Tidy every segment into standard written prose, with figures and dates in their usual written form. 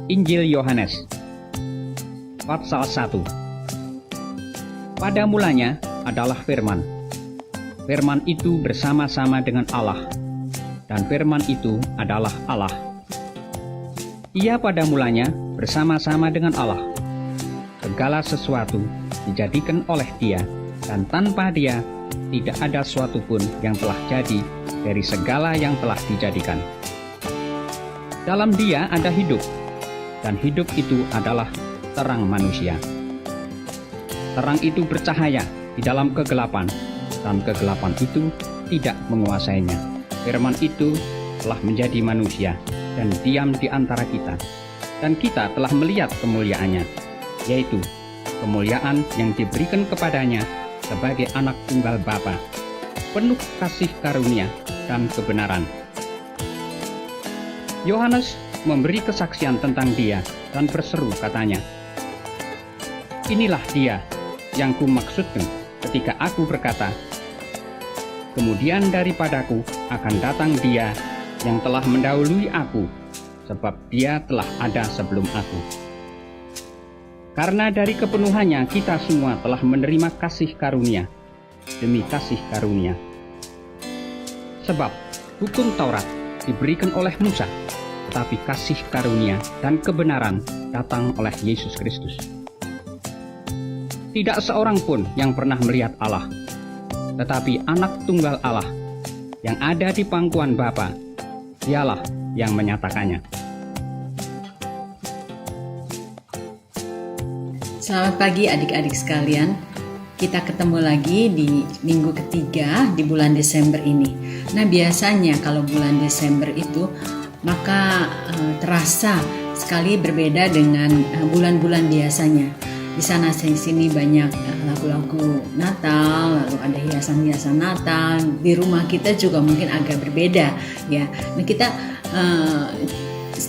Injil Yohanes pasal 1. Pada mulanya adalah firman. Firman itu bersama-sama dengan Allah, dan firman itu adalah Allah. Ia pada mulanya bersama-sama dengan Allah. Segala sesuatu dijadikan oleh Dia, dan tanpa Dia tidak ada suatu pun yang telah jadi dari segala yang telah dijadikan. Dalam Dia ada hidup, dan hidup itu adalah terang manusia. Terang itu bercahaya di dalam kegelapan, dan kegelapan itu tidak menguasainya. Firman itu telah menjadi manusia dan diam di antara kita, dan kita telah melihat kemuliaannya, yaitu kemuliaan yang diberikan kepadanya sebagai anak tunggal Bapa, penuh kasih karunia dan kebenaran. Yohanes memberi kesaksian tentang Dia dan berseru katanya, "Inilah Dia yang kumaksudkan ketika aku berkata, kemudian daripadaku akan datang Dia yang telah mendahului aku, sebab Dia telah ada sebelum aku." Karena dari kepenuhannya kita semua telah menerima kasih karunia demi kasih karunia. Sebab hukum Taurat diberikan oleh Musa, tetapi kasih karunia dan kebenaran datang oleh Yesus Kristus. Tidak seorang pun yang pernah melihat Allah, tetapi anak tunggal Allah yang ada di pangkuan Bapa, Dialah yang menyatakannya. Selamat pagi adik-adik sekalian. Kita ketemu lagi di minggu ketiga di bulan Desember ini. Nah, biasanya kalau bulan Desember itu maka terasa sekali berbeda dengan bulan-bulan biasanya. Di sana sini banyak lagu-lagu Natal, lalu ada hiasan-hiasan Natal. Di rumah kita juga mungkin agak berbeda, ya. Nah, kita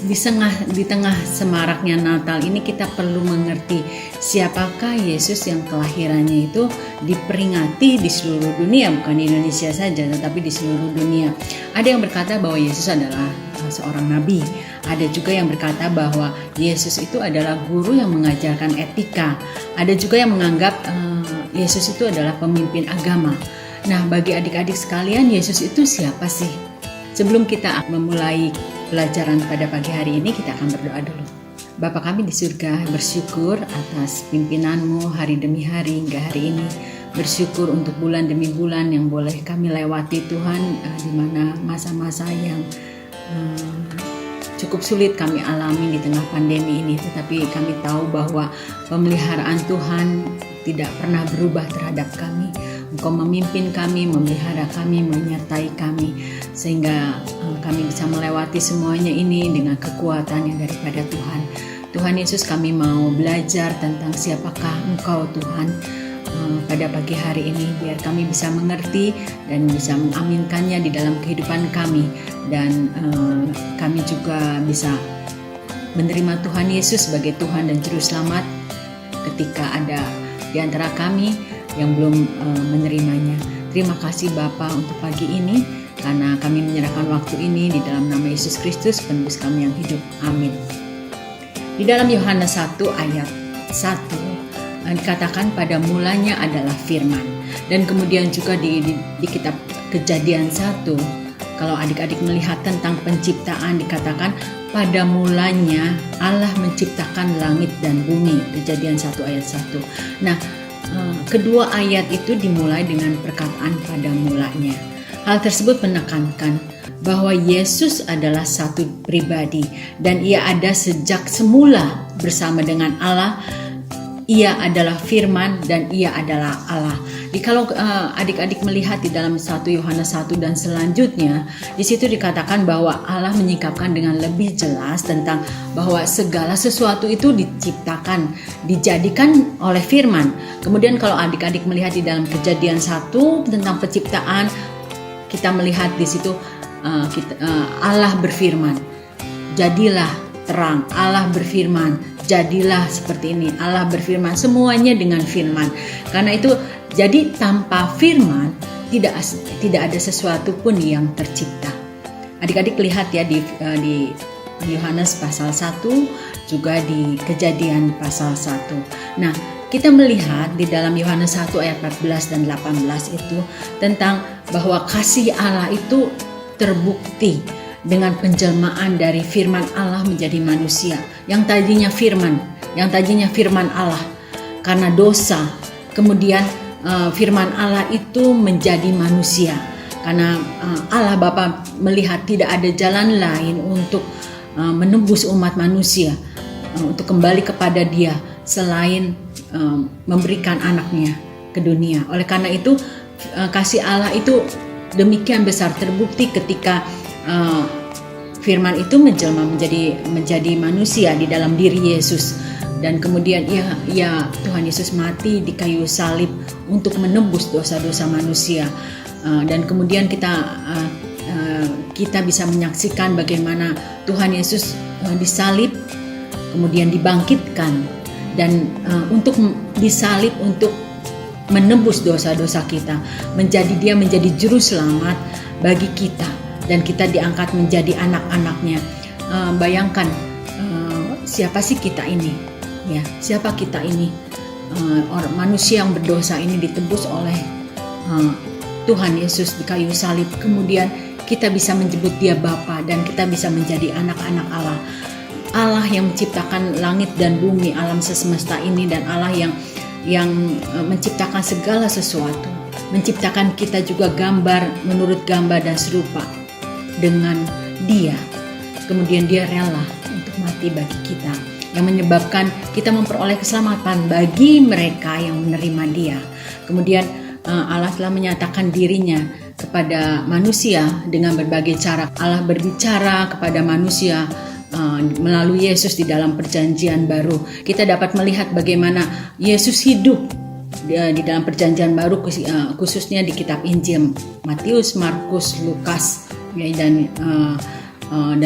di tengah semaraknya Natal ini kita perlu mengerti siapakah Yesus yang kelahirannya itu diperingati di seluruh dunia, bukan di Indonesia saja tetapi di seluruh dunia. Ada yang berkata bahwa Yesus adalah seorang nabi. Ada juga yang berkata bahwa Yesus itu adalah guru yang mengajarkan etika. Ada juga yang menganggap Yesus itu adalah pemimpin agama. Nah, bagi adik-adik sekalian, Yesus itu siapa sih? Sebelum kita memulai pelajaran pada pagi hari ini, kita akan berdoa dulu. Bapa kami di surga, bersyukur atas pimpinan-Mu hari demi hari hingga hari ini. Bersyukur untuk bulan demi bulan yang boleh kami lewati Tuhan, di mana masa-masa yang cukup sulit kami alami di tengah pandemi ini. Tetapi kami tahu bahwa pemeliharaan Tuhan tidak pernah berubah terhadap kami. Engkau memimpin kami, memelihara kami, menyertai kami, sehingga kami bisa melewati semuanya ini dengan kekuatan yang daripada Tuhan. Tuhan Yesus, kami mau belajar tentang siapakah Engkau Tuhan pada pagi hari ini, biar kami bisa mengerti dan bisa mengaminkannya di dalam kehidupan kami, dan kami juga bisa menerima Tuhan Yesus sebagai Tuhan dan Juru Selamat ketika ada di antara kami yang belum menerimanya. Terima kasih Bapa untuk pagi ini, karena kami menyerahkan waktu ini di dalam nama Yesus Kristus, penebus kami yang hidup. Amin. Di dalam Yohanes 1 ayat 1 dikatakan pada mulanya adalah firman. Dan kemudian juga di kitab Kejadian 1, kalau adik-adik melihat tentang penciptaan, dikatakan pada mulanya Allah menciptakan langit dan bumi. Kejadian 1 ayat 1. Nah, kedua ayat itu dimulai dengan perkataan pada mulanya. Hal tersebut menekankan bahwa Yesus adalah satu pribadi dan Ia ada sejak semula bersama dengan Allah Ia adalah firman dan ia adalah Allah. Kalau adik-adik melihat di dalam 1 Yohanes 1 dan selanjutnya, di situ dikatakan bahwa Allah menyingkapkan dengan lebih jelas tentang bahwa segala sesuatu itu diciptakan, dijadikan oleh firman. Kemudian kalau adik-adik melihat di dalam Kejadian 1 tentang penciptaan, kita melihat di situ Allah berfirman, jadilah terang. Allah berfirman, jadilah seperti ini. Allah berfirman, semuanya dengan firman. Karena itu, jadi tanpa firman tidak ada sesuatu pun yang tercipta. Adik-adik lihat ya di Yohanes pasal 1, juga di Kejadian pasal 1. Nah, kita melihat di dalam Yohanes 1 ayat 14 dan 18 itu tentang bahwa kasih Allah itu terbukti dengan penjelmaan dari firman Allah menjadi manusia. Yang tadinya firman Allah, karena dosa, kemudian firman Allah itu menjadi manusia. Karena Allah Bapa melihat tidak ada jalan lain untuk menebus umat manusia, untuk kembali kepada Dia selain memberikan anaknya ke dunia. Oleh karena itu kasih Allah itu demikian besar terbukti ketika firman itu menjelma menjadi manusia di dalam diri Yesus, dan kemudian Tuhan Yesus mati di kayu salib untuk menebus dosa-dosa manusia, dan kemudian kita bisa menyaksikan bagaimana Tuhan Yesus disalib, kemudian dibangkitkan, dan untuk disalib untuk menebus dosa-dosa kita, Dia menjadi juru selamat bagi kita, dan kita diangkat menjadi anak-anaknya. Bayangkan siapa sih kita ini? Ya, siapa kita ini? Orang manusia yang berdosa ini ditebus oleh Tuhan Yesus di kayu salib. Kemudian kita bisa menyebut Dia Bapa, dan kita bisa menjadi anak-anak Allah. Allah yang menciptakan langit dan bumi, alam semesta ini, dan Allah yang menciptakan segala sesuatu, menciptakan kita juga menurut gambar dan serupa dengan Dia. Kemudian Dia rela untuk mati bagi kita, yang menyebabkan kita memperoleh keselamatan bagi mereka yang menerima Dia. Kemudian Allah telah menyatakan dirinya kepada manusia dengan berbagai cara. Allah berbicara kepada manusia melalui Yesus di dalam perjanjian baru. Kita dapat melihat bagaimana Yesus hidup di dalam perjanjian baru, khususnya di kitab Injil Matius, Markus, Lukas, dan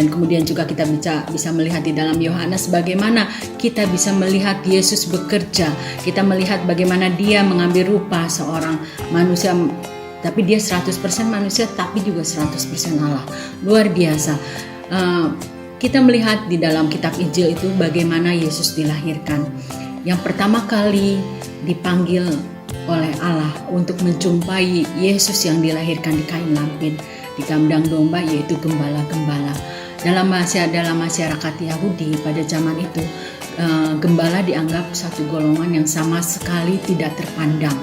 kemudian juga kita bisa melihat di dalam Yohanes bagaimana kita bisa melihat Yesus bekerja. Kita melihat bagaimana Dia mengambil rupa seorang manusia, tapi Dia 100% manusia tapi juga 100% Allah. Luar biasa. Kita melihat di dalam kitab Injil itu bagaimana Yesus dilahirkan. Yang pertama kali dipanggil oleh Allah untuk menjumpai Yesus yang dilahirkan di kain lampin, di kandang domba, yaitu gembala-gembala. Dalam masyarakat Yahudi pada zaman itu, gembala dianggap satu golongan yang sama sekali tidak terpandang.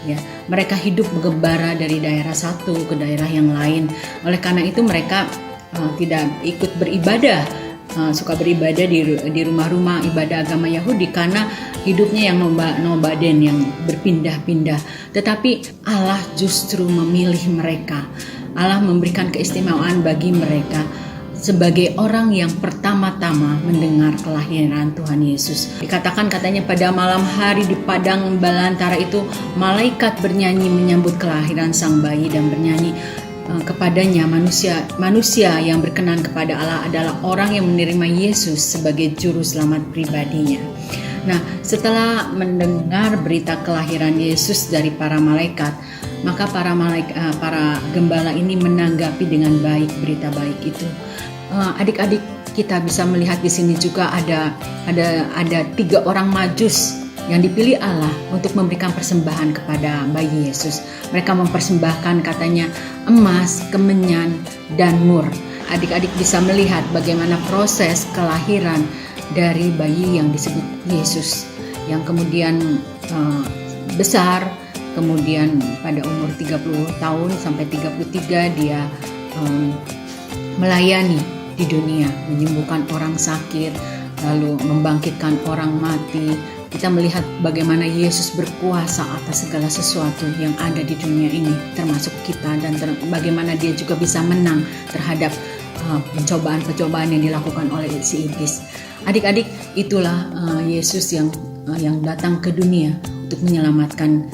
Ya, mereka hidup bergembara dari daerah satu ke daerah yang lain. Oleh karena itu mereka tidak ikut beribadah, suka beribadah di rumah-rumah ibadah agama Yahudi, karena hidupnya yang nomaden, yang berpindah-pindah. Tetapi Allah justru memilih mereka. Allah memberikan keistimewaan bagi mereka sebagai orang yang pertama-tama mendengar kelahiran Tuhan Yesus. Dikatakan katanya pada malam hari di padang belantara itu, malaikat bernyanyi menyambut kelahiran sang bayi dan bernyanyi kepadanya. Manusia yang berkenan kepada Allah adalah orang yang menerima Yesus sebagai juru selamat pribadinya. Nah, setelah mendengar berita kelahiran Yesus dari para malaikat, maka para gembala ini menanggapi dengan baik berita baik itu. Adik-adik, kita bisa melihat di sini juga ada 3 orang majus yang dipilih Allah untuk memberikan persembahan kepada bayi Yesus. Mereka mempersembahkan katanya emas, kemenyan, dan mur. Adik-adik bisa melihat bagaimana proses kelahiran dari bayi yang disebut Yesus, yang kemudian besar, kemudian pada umur 30 tahun sampai 33 dia melayani di dunia, menyembuhkan orang sakit, lalu membangkitkan orang mati, Kita melihat bagaimana Yesus berkuasa atas segala sesuatu yang ada di dunia ini, termasuk kita, dan bagaimana dia juga bisa menang terhadap pencobaan-pencobaan yang dilakukan oleh si iblis. Adik-adik, itulah Yesus yang datang ke dunia untuk menyelamatkan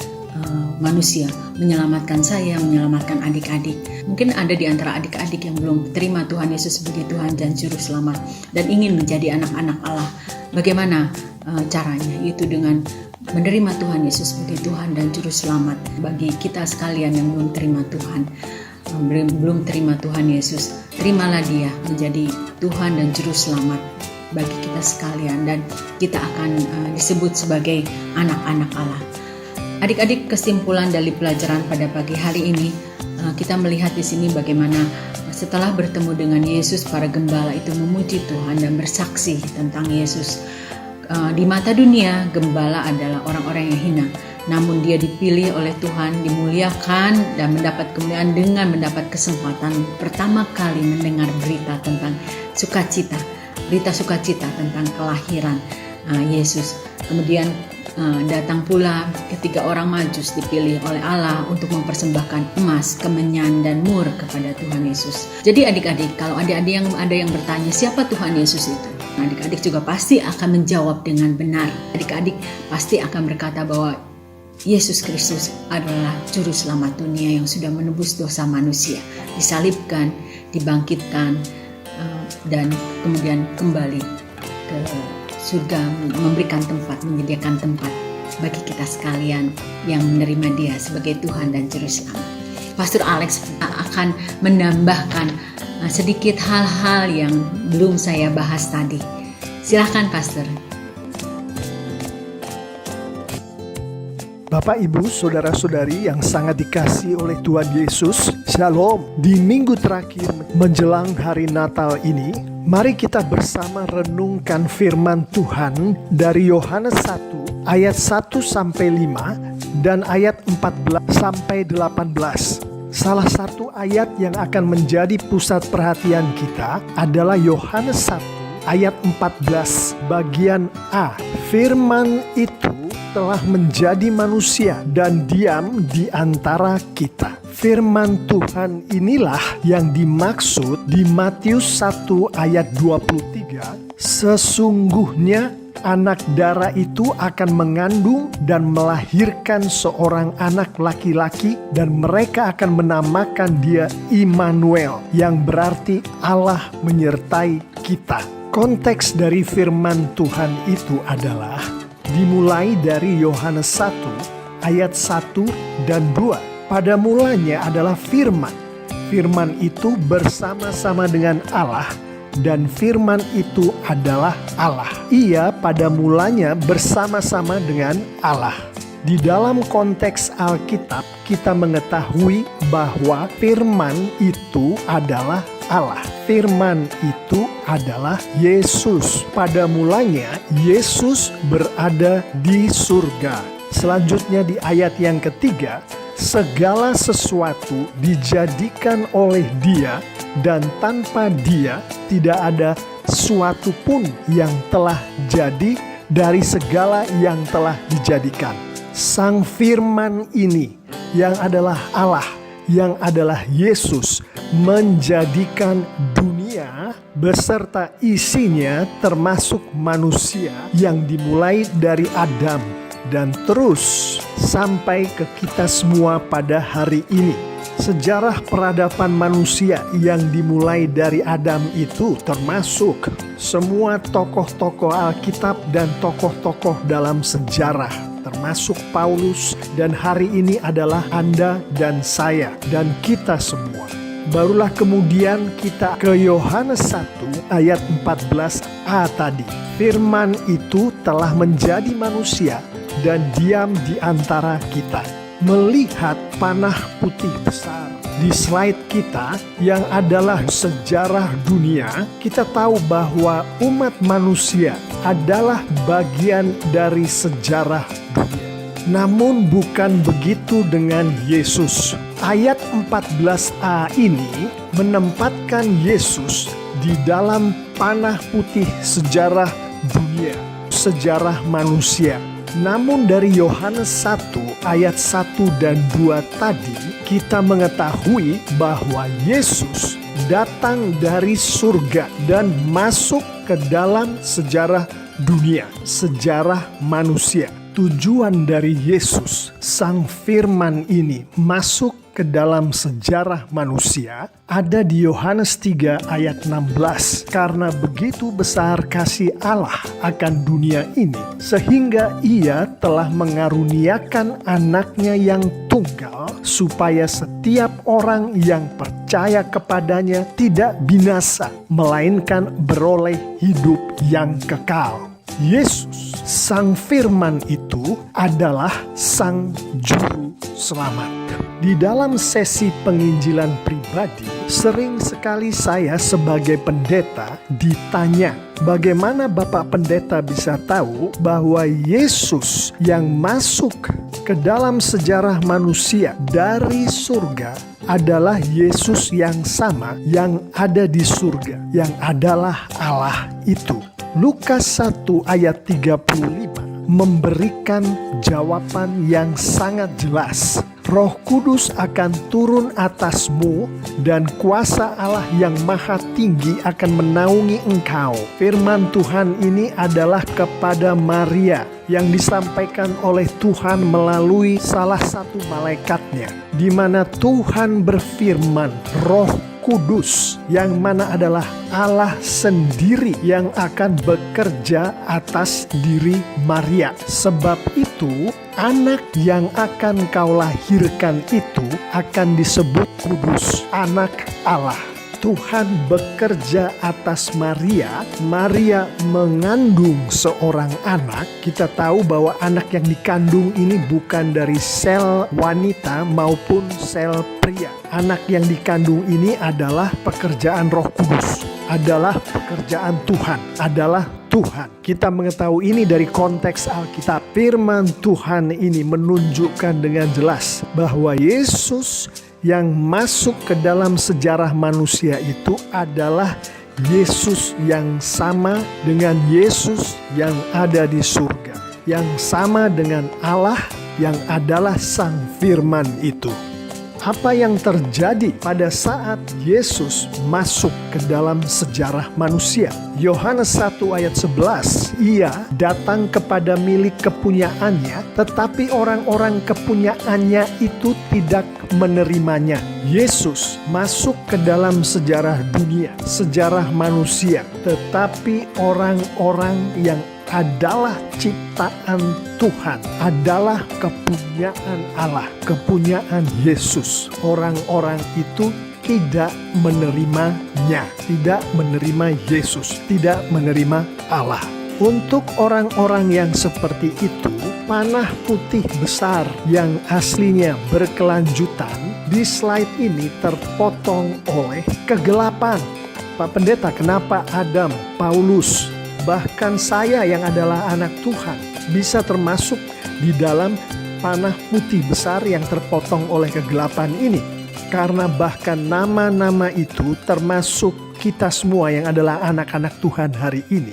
manusia, menyelamatkan saya, menyelamatkan adik-adik. Mungkin ada di antara adik-adik yang belum terima Tuhan Yesus sebagai Tuhan dan Juru Selamat dan ingin menjadi anak-anak Allah. Bagaimana caranya? Itu dengan menerima Tuhan Yesus sebagai Tuhan dan Juru Selamat. Bagi kita sekalian yang belum terima Tuhan, belum terima Tuhan Yesus, terimalah Dia menjadi Tuhan dan Juru Selamat bagi kita sekalian, dan kita akan disebut sebagai anak-anak Allah. Adik-adik, kesimpulan dari pelajaran pada pagi hari ini, kita melihat di sini bagaimana setelah bertemu dengan Yesus, para gembala itu memuji Tuhan dan bersaksi tentang Yesus. Di mata dunia, gembala adalah orang-orang yang hina. Namun dia dipilih oleh Tuhan, dimuliakan dan mendapat kemuliaan dengan mendapat kesempatan pertama kali mendengar berita tentang sukacita, berita sukacita tentang kelahiran Yesus. Kemudian datang pula ketiga orang Majus dipilih oleh Allah untuk mempersembahkan emas, kemenyan, dan mur kepada Tuhan Yesus. Jadi adik-adik, kalau ada yang bertanya siapa Tuhan Yesus itu, adik-adik juga pasti akan menjawab dengan benar. Adik-adik pasti akan berkata bahwa Yesus Kristus adalah Juru Selamat dunia yang sudah menebus dosa manusia, disalibkan, dibangkitkan, dan kemudian kembali ke surga, memberikan tempat, menyediakan tempat bagi kita sekalian yang menerima Dia sebagai Tuhan dan Juru Selamat. Pastor Alex akan menambahkan sedikit hal-hal yang belum saya bahas tadi. Silakan Pastor. Bapak, Ibu, Saudara-saudari yang sangat dikasihi oleh Tuhan Yesus, Shalom. Di minggu terakhir menjelang hari Natal ini, mari kita bersama renungkan firman Tuhan dari Yohanes 1 ayat 1 sampai 5 dan ayat 14 sampai 18. Salah satu ayat yang akan menjadi pusat perhatian kita adalah Yohanes 1 ayat 14 bagian A. Firman itu telah menjadi manusia dan diam di antara kita. Firman Tuhan inilah yang dimaksud di Matius 1 ayat 23. Sesungguhnya anak darah itu akan mengandung dan melahirkan seorang anak laki-laki, dan mereka akan menamakan dia Immanuel, yang berarti Allah menyertai kita. Konteks dari firman Tuhan itu adalah dimulai dari Yohanes 1 ayat 1 dan 2. Pada mulanya adalah firman. Firman itu bersama-sama dengan Allah, dan firman itu adalah Allah. Ia pada mulanya bersama-sama dengan Allah. Di dalam konteks Alkitab, kita mengetahui bahwa firman itu adalah Allah. Firman itu adalah Yesus. Pada mulanya, Yesus berada di surga. Selanjutnya di ayat yang ketiga, segala sesuatu dijadikan oleh Dia, dan tanpa Dia tidak ada sesuatu pun yang telah jadi dari segala yang telah dijadikan. Sang firman ini yang adalah Allah, yang adalah Yesus, menjadikan dunia beserta isinya termasuk manusia yang dimulai dari Adam dan terus sampai ke kita semua pada hari ini. Sejarah peradaban manusia yang dimulai dari Adam itu termasuk semua tokoh-tokoh Alkitab dan tokoh-tokoh dalam sejarah, termasuk Paulus, dan hari ini adalah Anda dan saya dan kita semua. Barulah kemudian kita ke Yohanes 1 ayat 14a tadi. Firman itu telah menjadi manusia dan diam di antara kita. Melihat panah putih besar di slide kita yang adalah sejarah dunia, kita tahu bahwa umat manusia adalah bagian dari sejarah dunia. Namun bukan begitu dengan Yesus. Ayat 14a ini menempatkan Yesus di dalam panah putih sejarah dunia. sejarah manusia. Namun dari Yohanes 1 ayat 1 dan 2 tadi kita mengetahui bahwa Yesus datang dari surga dan masuk ke dalam sejarah dunia, sejarah manusia. Tujuan dari Yesus, Sang Firman ini masuk ke dalam sejarah manusia ada di Yohanes 3 ayat 16. Karena begitu besar kasih Allah akan dunia ini, sehingga Ia telah mengaruniakan anaknya yang tunggal, supaya setiap orang yang percaya kepadanya tidak binasa, melainkan beroleh hidup yang kekal. Yesus, Sang Firman itu adalah Sang Juru Selamat. Di dalam sesi penginjilan pribadi, sering sekali saya sebagai pendeta ditanya, bagaimana Bapak Pendeta bisa tahu bahwa Yesus yang masuk ke dalam sejarah manusia dari surga adalah Yesus yang sama yang ada di surga, yang adalah Allah itu. Lukas 1 ayat 35 memberikan jawaban yang sangat jelas. Roh Kudus akan turun atasmu dan kuasa Allah yang maha tinggi akan menaungi engkau. Firman Tuhan ini adalah kepada Maria yang disampaikan oleh Tuhan melalui salah satu malaikatnya, di mana Tuhan berfirman, Roh Kudus yang mana adalah Allah sendiri yang akan bekerja atas diri Maria. Sebab itu anak yang akan kau lahirkan itu akan disebut kudus, anak Allah. Tuhan bekerja atas Maria. Maria mengandung seorang anak. Kita tahu bahwa anak yang dikandung ini bukan dari sel wanita maupun sel pria. Anak yang dikandung ini adalah pekerjaan Roh Kudus, adalah pekerjaan Tuhan, adalah Tuhan. Kita mengetahui ini dari konteks Alkitab. Firman Tuhan ini menunjukkan dengan jelas bahwa Yesus yang masuk ke dalam sejarah manusia itu adalah Yesus yang sama dengan Yesus yang ada di surga, yang sama dengan Allah yang adalah Sang Firman itu. Apa yang terjadi pada saat Yesus masuk ke dalam sejarah manusia? Yohanes 1 ayat 11, Ia datang kepada milik kepunyaannya, tetapi orang-orang kepunyaannya itu tidak menerimanya. Yesus masuk ke dalam sejarah dunia, sejarah manusia, tetapi orang-orang yang adalah ciptaan Tuhan, adalah kepunyaan Allah, kepunyaan Yesus. Orang-orang itu tidak menerimanya, tidak menerima Yesus, tidak menerima Allah. Untuk orang-orang yang seperti itu, panah putih besar yang aslinya berkelanjutan di slide ini terpotong oleh kegelapan. Pak Pendeta, kenapa Adam, Paulus, bahkan saya yang adalah anak Tuhan bisa termasuk di dalam panah putih besar yang terpotong oleh kegelapan ini? Karena bahkan nama-nama itu termasuk kita semua yang adalah anak-anak Tuhan hari ini.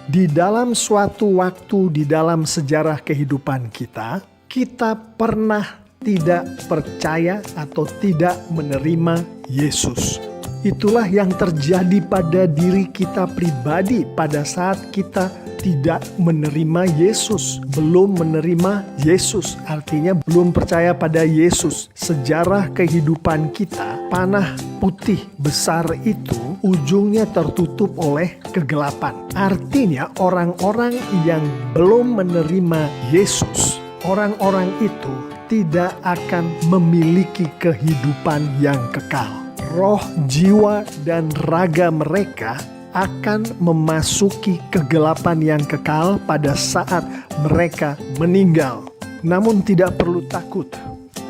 Di dalam suatu waktu di dalam sejarah kehidupan kita, kita pernah tidak percaya atau tidak menerima Yesus. Itulah yang terjadi pada diri kita pribadi pada saat kita tidak menerima Yesus, belum menerima Yesus, artinya belum percaya pada Yesus. Sejarah kehidupan kita, panah putih besar itu ujungnya tertutup oleh kegelapan. Artinya orang-orang yang belum menerima Yesus, orang-orang itu tidak akan memiliki kehidupan yang kekal. Roh, jiwa, dan raga mereka akan memasuki kegelapan yang kekal pada saat mereka meninggal. Namun tidak perlu takut.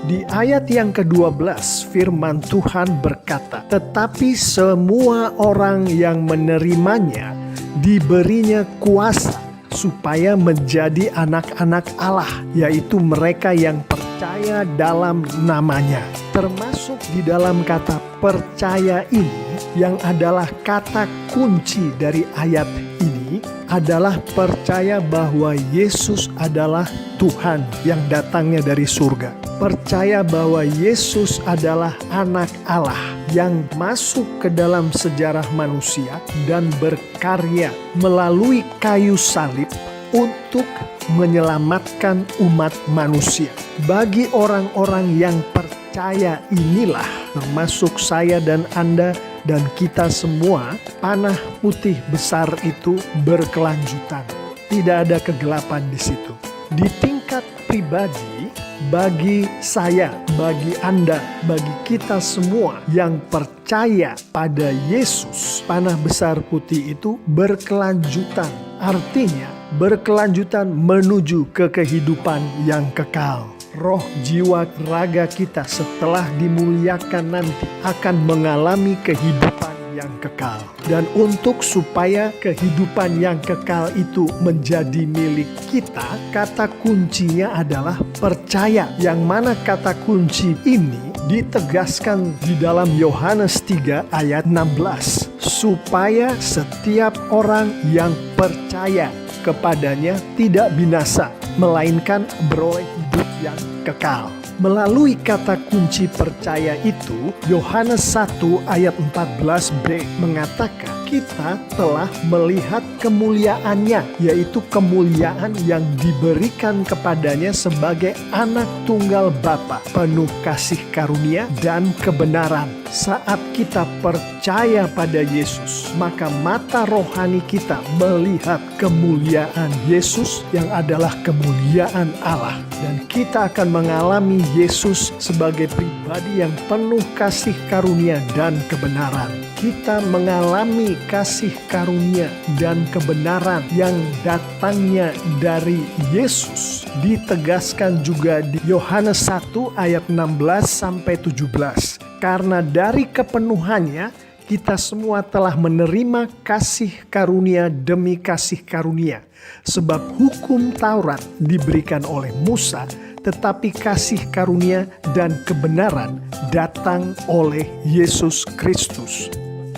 Di ayat yang ke-12 firman Tuhan berkata, tetapi semua orang yang menerimanya diberinya kuasa supaya menjadi anak-anak Allah, yaitu mereka yang percaya dalam namanya. Termasuk di dalam kata percaya ini yang adalah kata kunci dari ayat ini. ini adalah percaya bahwa Yesus adalah Tuhan yang datangnya dari surga. Percaya bahwa Yesus adalah anak Allah yang masuk ke dalam sejarah manusia dan berkarya melalui kayu salib untuk menyelamatkan umat manusia. Bagi orang-orang yang percaya inilah, termasuk saya dan Anda dan kita semua, panah putih besar itu berkelanjutan. Tidak ada kegelapan di situ. Di tingkat pribadi, bagi saya, bagi Anda, bagi kita semua yang percaya pada Yesus, panah besar putih itu berkelanjutan. Artinya, berkelanjutan menuju ke kehidupan yang kekal. Roh, jiwa, raga kita setelah dimuliakan nanti akan mengalami kehidupan yang kekal. Dan untuk supaya kehidupan yang kekal itu menjadi milik kita, kata kuncinya adalah percaya. Yang mana kata kunci ini ditegaskan di dalam Yohanes 3 ayat 16. Supaya setiap orang yang percaya kepadanya tidak binasa, melainkan beroleh hidup yang kekal. Melalui kata kunci percaya itu, Yohanes 1 ayat 14b mengatakan kita telah melihat kemuliaannya, yaitu kemuliaan yang diberikan kepadanya sebagai anak tunggal Bapa, penuh kasih karunia dan kebenaran. Saat kita percaya pada Yesus, maka mata rohani kita melihat kemuliaan Yesus yang adalah kemuliaan Allah. Dan kita akan mengalami Yesus sebagai pribadi yang penuh kasih karunia dan kebenaran. Kita mengalami kasih karunia dan kebenaran yang datangnya dari Yesus. Ditegaskan juga di Yohanes 1 ayat 16 sampai 17. Karena dari kepenuhannya kita semua telah menerima kasih karunia demi kasih karunia. Sebab hukum Taurat diberikan oleh Musa, tetapi kasih karunia dan kebenaran datang oleh Yesus Kristus.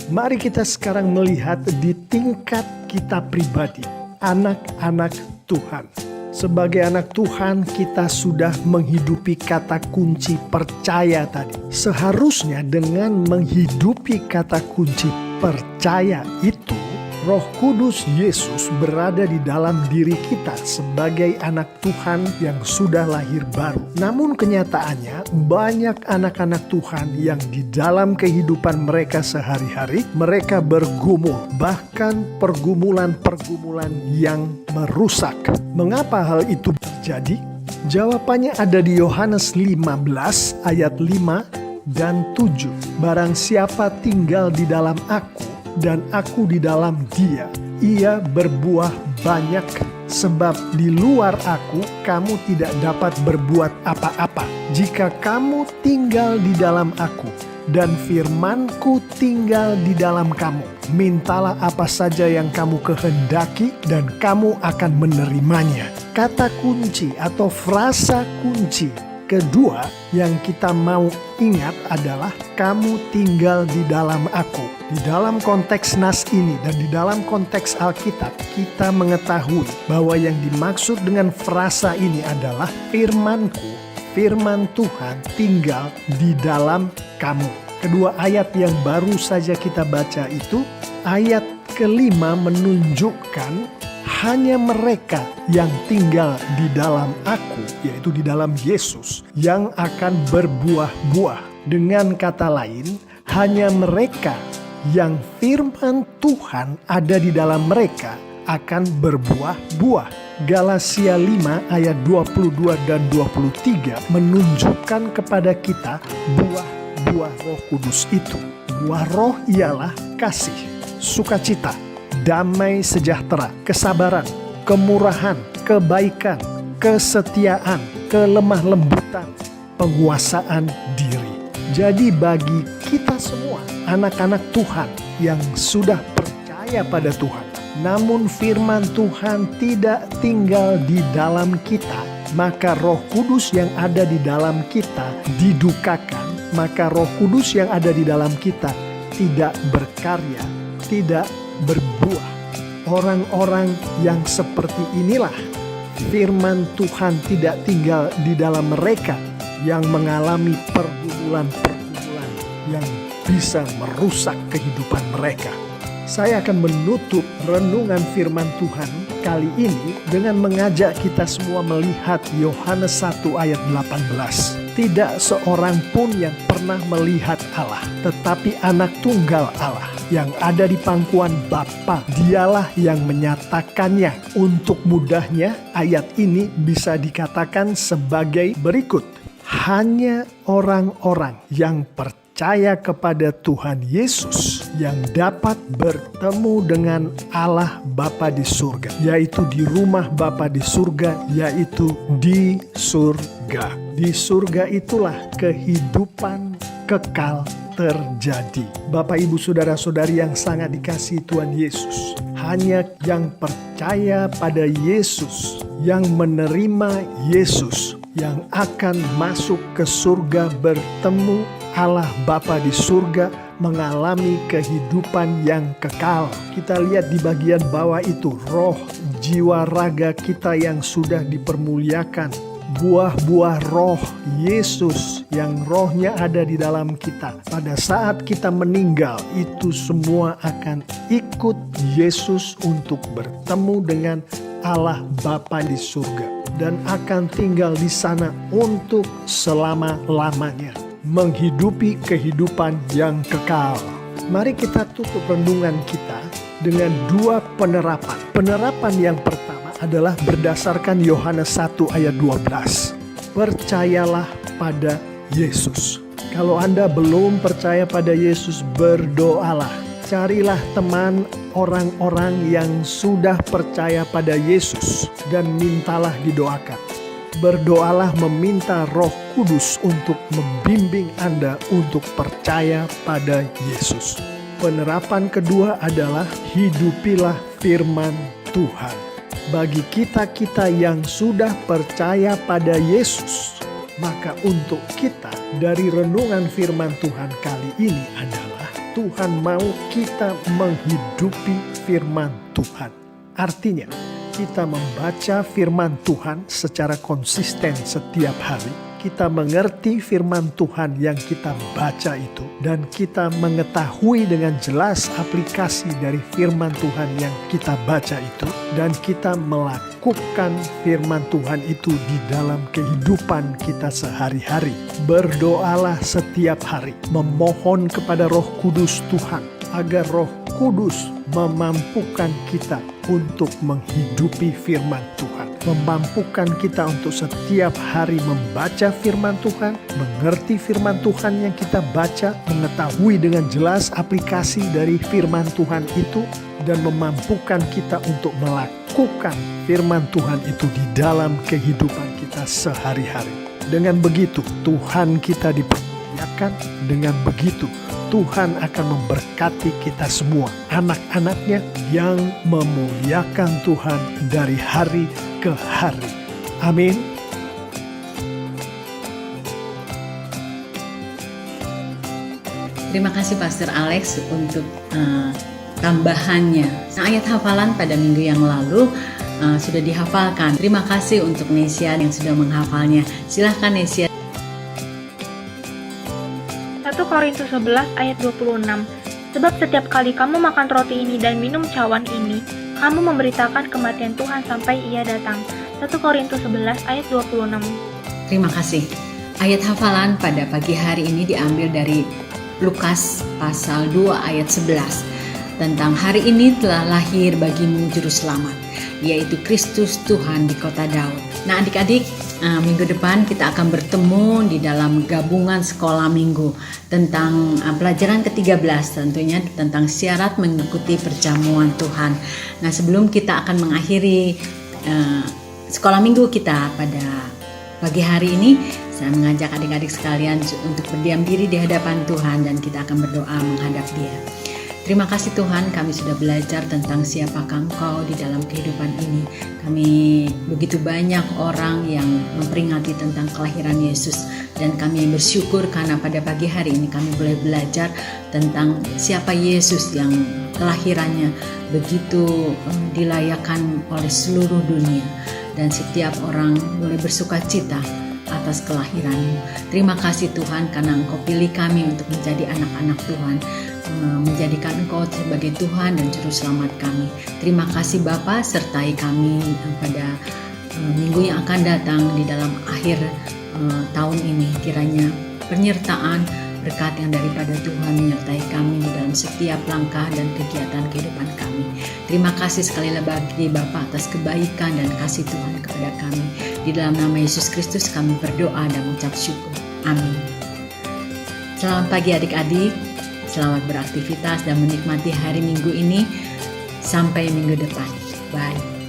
Mari kita sekarang melihat di tingkat kita pribadi, anak-anak Tuhan. Sebagai anak Tuhan, kita sudah menghidupi kata kunci percaya tadi. Seharusnya dengan menghidupi kata kunci percaya itu, Roh Kudus Yesus berada di dalam diri kita sebagai anak Tuhan yang sudah lahir baru. Namun kenyataannya banyak anak-anak Tuhan yang di dalam kehidupan mereka sehari-hari mereka bergumul, bahkan pergumulan-pergumulan yang merusak. Mengapa hal itu terjadi? Jawabannya ada di Yohanes 15 ayat 5 dan 7. Barang siapa tinggal di dalam aku dan aku di dalam dia, ia berbuah banyak, sebab di luar aku kamu tidak dapat berbuat apa-apa. Jika kamu tinggal di dalam aku dan firmanku tinggal di dalam kamu, mintalah apa saja yang kamu kehendaki dan kamu akan menerimanya. Kata kunci atau frasa kunci kedua yang kita mau ingat adalah kamu tinggal di dalam aku. Di dalam konteks nas ini dan di dalam konteks Alkitab, kita mengetahui bahwa yang dimaksud dengan frasa ini adalah firmanku, firman Tuhan tinggal di dalam kamu. Kedua ayat yang baru saja kita baca itu, ayat kelima menunjukkan hanya mereka yang tinggal di dalam aku, yaitu di dalam Yesus, yang akan berbuah-buah. Dengan kata lain, hanya mereka yang firman Tuhan ada di dalam mereka akan berbuah-buah. Galatia 5 ayat 22 dan 23 menunjukkan kepada kita buah-buah Roh Kudus itu. Buah roh ialah kasih, sukacita, damai sejahtera, kesabaran, kemurahan, kebaikan, kesetiaan, kelemah lembutan, penguasaan diri. Jadi bagi kita semua, anak-anak Tuhan yang sudah percaya pada Tuhan, namun firman Tuhan tidak tinggal di dalam kita, maka Roh Kudus yang ada di dalam kita didukakan, maka Roh Kudus yang ada di dalam kita tidak berkarya, tidak berbuah. Orang-orang yang seperti inilah firman Tuhan tidak tinggal di dalam mereka, yang mengalami pergumulan-pergumulan yang bisa merusak kehidupan mereka. Saya akan menutup renungan firman Tuhan kali ini dengan mengajak kita semua melihat Yohanes 1 ayat 18. Tidak seorang pun yang pernah melihat Allah, tetapi anak tunggal Allah yang ada di pangkuan Bapa, dialah yang menyatakannya. Untuk mudahnya, ayat ini bisa dikatakan sebagai berikut. Hanya orang-orang yang percaya kepada Tuhan Yesus yang dapat bertemu dengan Allah Bapa di surga, yaitu di rumah Bapa di surga, yaitu di surga. Di surga itulah kehidupan kekal terjadi. Bapak, Ibu, saudara-saudari yang sangat dikasihi Tuhan Yesus, hanya yang percaya pada Yesus, yang menerima Yesus, yang akan masuk ke surga bertemu Allah Bapa di surga, mengalami kehidupan yang kekal. Kita lihat di bagian bawah itu, roh, jiwa, raga kita yang sudah dipermuliakan. Buah-buah roh Yesus yang rohnya ada di dalam kita. Pada saat kita meninggal, itu semua akan ikut Yesus untuk bertemu dengan Allah Bapa di surga, dan akan tinggal di sana untuk selama-lamanya, menghidupi kehidupan yang kekal. Mari kita tutup renungan kita dengan dua penerapan. Penerapan yang pertama adalah berdasarkan Yohanes 1 ayat 12. Percayalah pada Yesus. Kalau Anda belum percaya pada Yesus, berdoalah. Carilah teman orang-orang yang sudah percaya pada Yesus dan mintalah didoakan. Berdoalah meminta Roh Kudus untuk membimbing Anda untuk percaya pada Yesus. Penerapan kedua adalah hidupilah firman Tuhan. Bagi kita-kita yang sudah percaya pada Yesus, maka untuk kita dari renungan firman Tuhan kali ini adalah Tuhan mau kita menghidupi firman Tuhan. Artinya, kita membaca firman Tuhan secara konsisten setiap hari. Kita mengerti firman Tuhan yang kita baca itu, dan kita mengetahui dengan jelas aplikasi dari firman Tuhan yang kita baca itu, dan kita melakukan firman Tuhan itu di dalam kehidupan kita sehari-hari. Berdoalah setiap hari, memohon kepada Roh Kudus Tuhan agar Roh Kudus memampukan kita untuk menghidupi firman Tuhan, memampukan kita untuk setiap hari membaca firman Tuhan, mengerti firman Tuhan yang kita baca, mengetahui dengan jelas aplikasi dari firman Tuhan itu, dan memampukan kita untuk melakukan firman Tuhan itu di dalam kehidupan kita sehari-hari. Dengan begitu, Tuhan kita dipermuliakan. Dengan begitu, Tuhan akan memberkati kita semua, anak-anaknya yang memuliakan Tuhan dari hari ke hari. Amin. Terima kasih Pastor Alex untuk tambahannya. Nah, ayat hafalan pada minggu yang lalu sudah dihafalkan. Terima kasih untuk Nesia yang sudah menghafalnya. Silahkan Nesia. 1 Korintus 11 ayat 26. Sebab setiap kali kamu makan roti ini dan minum cawan ini, kamu memberitakan kematian Tuhan sampai Ia datang. 1 Korintus 11 ayat 26. Terima kasih. Ayat hafalan pada pagi hari ini diambil dari Lukas pasal 2 ayat 11. Tentang hari ini telah lahir bagimu juru selamat, yaitu Kristus Tuhan di kota Daud. Nah adik-adik, minggu depan kita akan bertemu di dalam gabungan sekolah minggu tentang pelajaran ke-13, tentunya tentang syarat mengikuti perjamuan Tuhan. Nah sebelum kita akan mengakhiri sekolah minggu kita pada pagi hari ini, saya mengajak adik-adik sekalian untuk berdiam diri di hadapan Tuhan dan kita akan berdoa menghadap Dia. Terima kasih Tuhan, kami sudah belajar tentang siapakah Engkau di dalam kehidupan ini. Kami begitu banyak orang yang memperingati tentang kelahiran Yesus, dan kami bersyukur karena pada pagi hari ini kami boleh belajar tentang siapa Yesus yang kelahirannya begitu dilayakan oleh seluruh dunia, dan setiap orang boleh bersuka cita atas kelahiranmu. Terima kasih Tuhan karena Engkau pilih kami untuk menjadi anak-anak Tuhan, menjadikan Engkau sebagai Tuhan dan Juru Selamat kami. Terima kasih Bapa, sertai kami pada minggu yang akan datang di dalam akhir tahun ini. Kiranya penyertaan berkat yang daripada Tuhan menyertai kami di dalam setiap langkah dan kegiatan kehidupan kami. Terima kasih sekali lagi Bapa atas kebaikan dan kasih Tuhan kepada kami. Di dalam nama Yesus Kristus kami berdoa dan mengucap syukur. Amin. Selamat pagi adik-adik. Selamat beraktivitas dan menikmati hari Minggu ini. Sampai minggu depan. Bye.